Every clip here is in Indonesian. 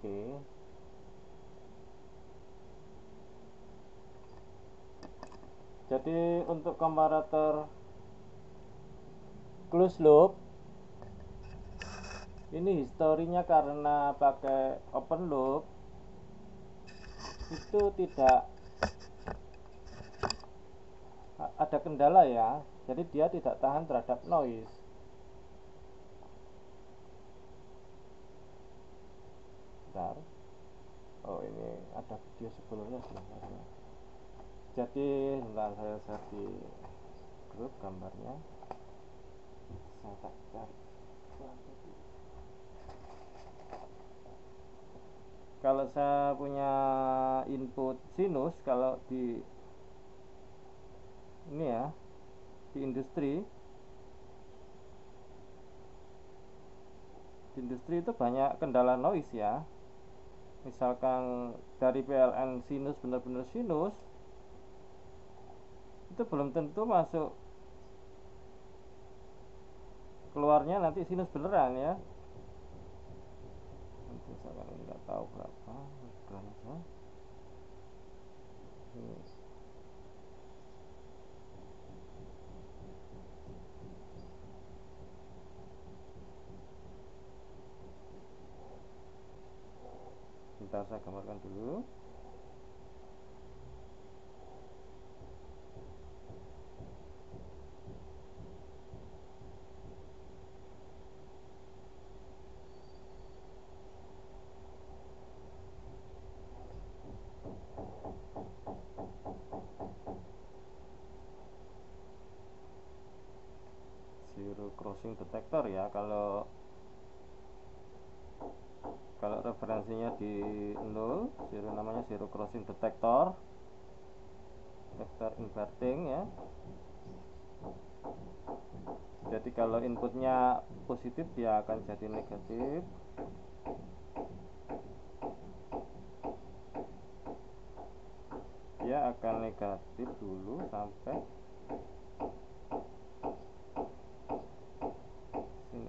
Oke. Jadi untuk komparator closed loop ini historinya karena pakai open loop itu tidak ada kendala ya. Jadi dia tidak tahan terhadap noise. Bentar. Oh, ini ada video sebelumnya sebenarnya. Jadi sebentar, saya share di grup gambarnya. Saya tak cari. Kalau saya punya input sinus, kalau di ini ya, di industri itu banyak kendala noise ya. Misalkan dari PLN sinus benar-benar sinus, itu belum tentu masuk keluarnya nanti sinus beneran ya. Nanti misalkan ini nggak tahu berapa, iklan aja. Ini. Bentar, saya gambarkan dulu. Zero crossing detector ya, kalau referensinya di nol, zero namanya zero crossing detector inverting ya. Jadi kalau inputnya positif dia akan jadi negatif. Dia akan negatif dulu sampai sini.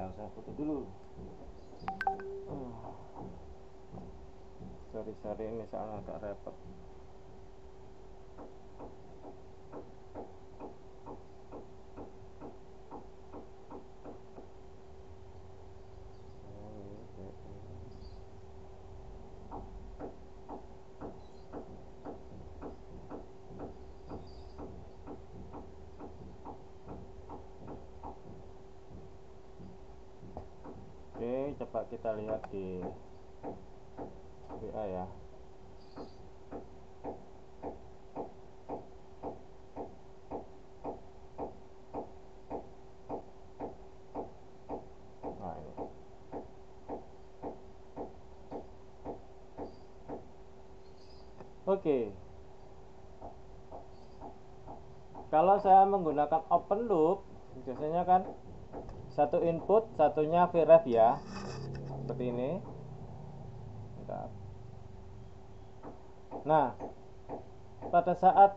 Nah, saya foto dulu. Sorry ini soalnya agak repot. Oke, coba kita lihat di WA ya. Nah, ini. Oke. Kalau saya menggunakan open loop, biasanya kan satu input, satunya VREF ya. Seperti ini. Bentar. Nah, pada saat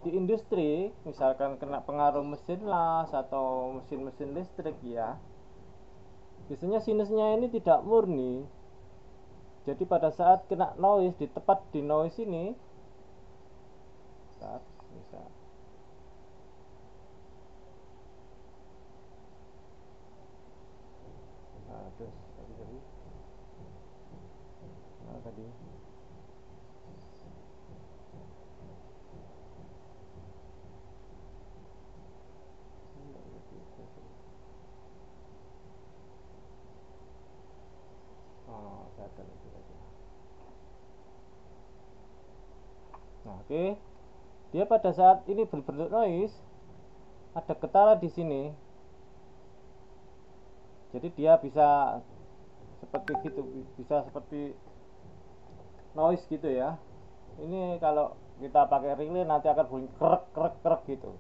di industri, misalkan kena pengaruh mesin las atau mesin-mesin listrik ya, biasanya sinusnya ini tidak murni. Jadi pada saat kena noise, di tepat di noise ini, saat bisa. Nah, terus tadi tadi itu aja. Nah, oke. Dia pada saat ini berbentuk noise, ada getaran di sini. Jadi dia bisa seperti gitu, bisa seperti noise gitu ya. Ini kalau kita pakai relay nanti akan bunyi krek krek krek gitu.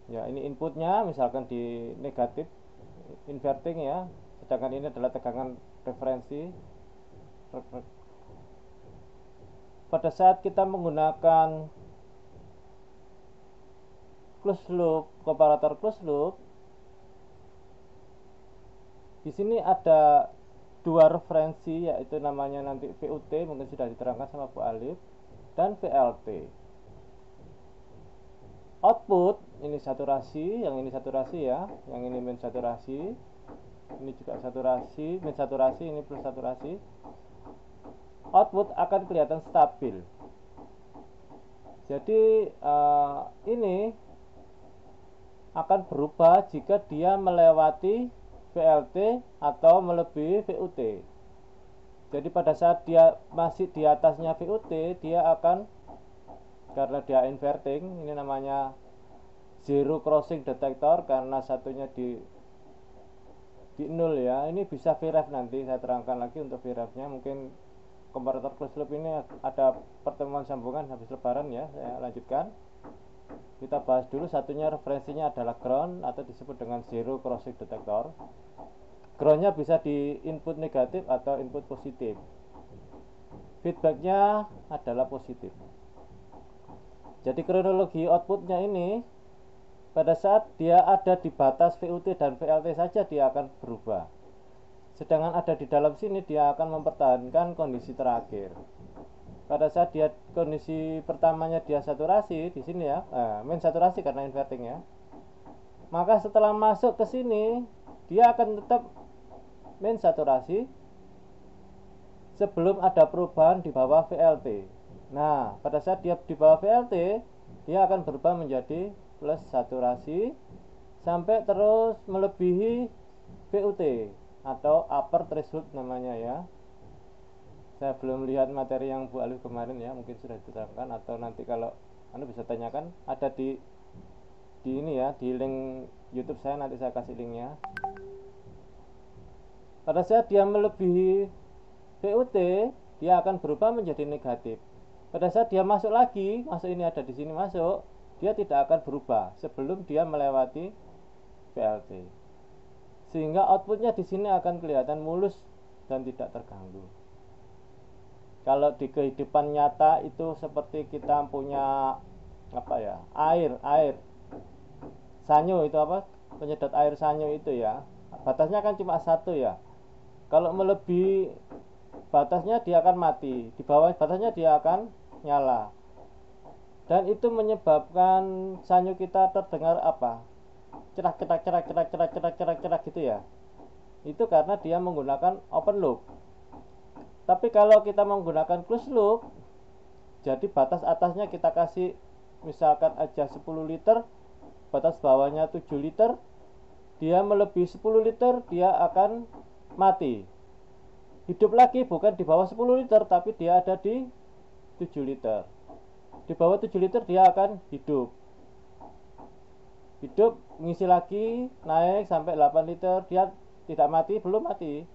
Ya, ini inputnya misalkan di negatif inverting ya, sedangkan ini adalah tegangan referensi. Krek krek. Pada saat kita menggunakan closed loop, komparator closed loop, di sini ada dua referensi, yaitu namanya nanti VUT, mungkin sudah diterangkan sama Bu Alif, dan VLT. Output ini saturasi, yang ini saturasi ya, yang ini min saturasi, ini juga saturasi, min saturasi, ini plus saturasi. Output akan kelihatan stabil. Jadi ini akan berubah jika dia melewati VLT atau melebihi VUT. Jadi pada saat dia masih di atasnya VUT, dia akan, karena dia inverting, ini namanya zero crossing detector, karena satunya di nol ya. Ini bisa VREF, nanti saya terangkan lagi untuk VREF-nya. Mungkin komparator closed loop ini ada pertemuan sambungan habis lebaran ya, saya lanjutkan. Kita bahas dulu satunya, referensinya adalah ground atau disebut dengan zero crossing detector. Groundnya bisa di input negatif atau input positif. Feedbacknya adalah positif. Jadi kronologi outputnya ini, pada saat dia ada di batas VUT dan VLT saja dia akan berubah. Sedangkan ada di dalam sini dia akan mempertahankan kondisi terakhir. Pada saat dia kondisi pertamanya dia saturasi di sini ya, min saturasi karena inverting ya. Maka setelah masuk ke sini dia akan tetap min saturasi sebelum ada perubahan di bawah VLT. Nah, pada saat dia di bawah VLT, dia akan berubah menjadi plus saturasi sampai terus melebihi VUT atau upper threshold namanya ya. Saya belum lihat materi yang Bu Alif kemarin ya, mungkin sudah diterangkan, atau nanti kalau Anda bisa tanyakan, ada di ini ya, di link YouTube saya, nanti saya kasih linknya. Pada saat dia melebihi VUT, dia akan berubah menjadi negatif. Pada saat dia masuk lagi, masuk ini ada di sini masuk, dia tidak akan berubah sebelum dia melewati VLT. Sehingga outputnya di sini akan kelihatan mulus dan tidak terganggu. Kalau di kehidupan nyata itu seperti kita punya apa ya, air sanyo itu apa, penyedot air sanyo itu ya, batasnya kan cuma satu ya. Kalau melebihi batasnya dia akan mati, di bawah batasnya dia akan nyala, dan itu menyebabkan sanyo kita terdengar apa, cerak cerak cerak cerak cerak cerak cerak cerak gitu ya. Itu karena dia menggunakan open loop. Tapi kalau kita menggunakan closed loop, jadi batas atasnya kita kasih misalkan aja 10 liter, batas bawahnya 7 liter, dia melebihi 10 liter dia akan mati. Hidup lagi bukan di bawah 10 liter, tapi dia ada di 7 liter. Di bawah 7 liter dia akan hidup, ngisi lagi, naik sampai 8 liter, dia tidak mati, belum mati.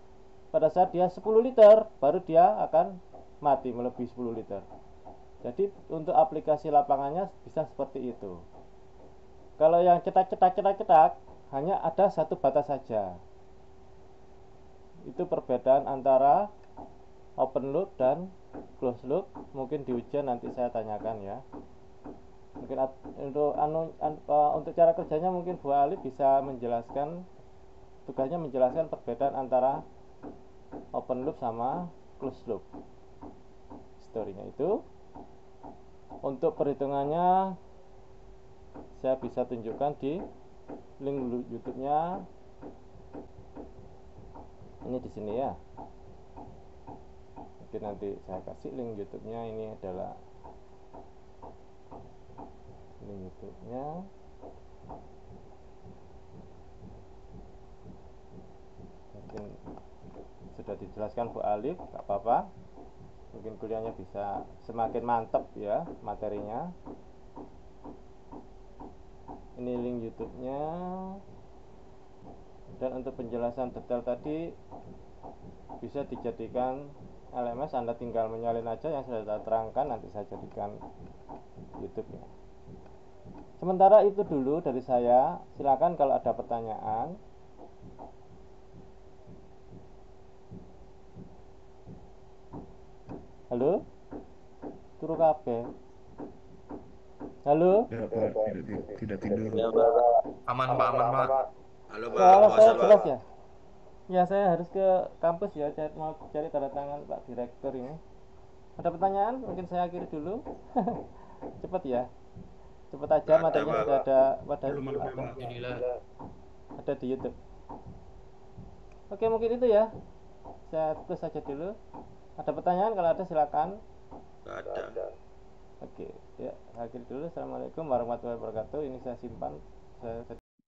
Pada saat dia 10 liter baru dia akan mati melebihi 10 liter. Jadi untuk aplikasi lapangannya bisa seperti itu. Kalau yang cetak hanya ada satu batas saja. Itu perbedaan antara open loop dan closed loop. Mungkin di ujian nanti saya tanyakan ya. Mungkin untuk cara kerjanya mungkin Bu Ali bisa menjelaskan, tugasnya menjelaskan perbedaan antara open loop sama close loop. Historinya itu. Untuk perhitungannya saya bisa tunjukkan di link YouTube-nya. Ini di sini ya. Mungkin nanti saya kasih link YouTube-nya. Ini adalah link YouTube-nya. Mungkin sudah dijelaskan Bu Alif, nggak apa-apa. Mungkin kuliahnya bisa semakin mantap ya materinya. Ini link YouTube-nya. Dan untuk penjelasan detail tadi bisa dijadikan LMS, Anda tinggal menyalin aja yang sudah saya terangkan, nanti saya jadikan YouTube-nya. Sementara itu dulu dari saya, silakan kalau ada pertanyaan. Halo? Turu kabeh. Halo? Ya Pak, tidak tidur. Ya Pak, aman Pak, aman Pak. Halo Pak, Soalnya saya puasa jelas Pak. ya. Ya saya harus ke kampus ya, mau cari tanda tangan Pak Direktur ini. Ada pertanyaan? Mungkin saya akhiri dulu. Cepat ya. Cepat aja, Nggak ada materinya Pak. sudah ada Belum ada Pak. Alhamdulillah. ada di YouTube. Oke, mungkin itu ya. Saya tulis saja dulu. Ada pertanyaan? Kalau ada silakan. Nggak ada. Oke, ya, akhir dulu. Assalamualaikum warahmatullahi wabarakatuh. Ini saya simpan. Saya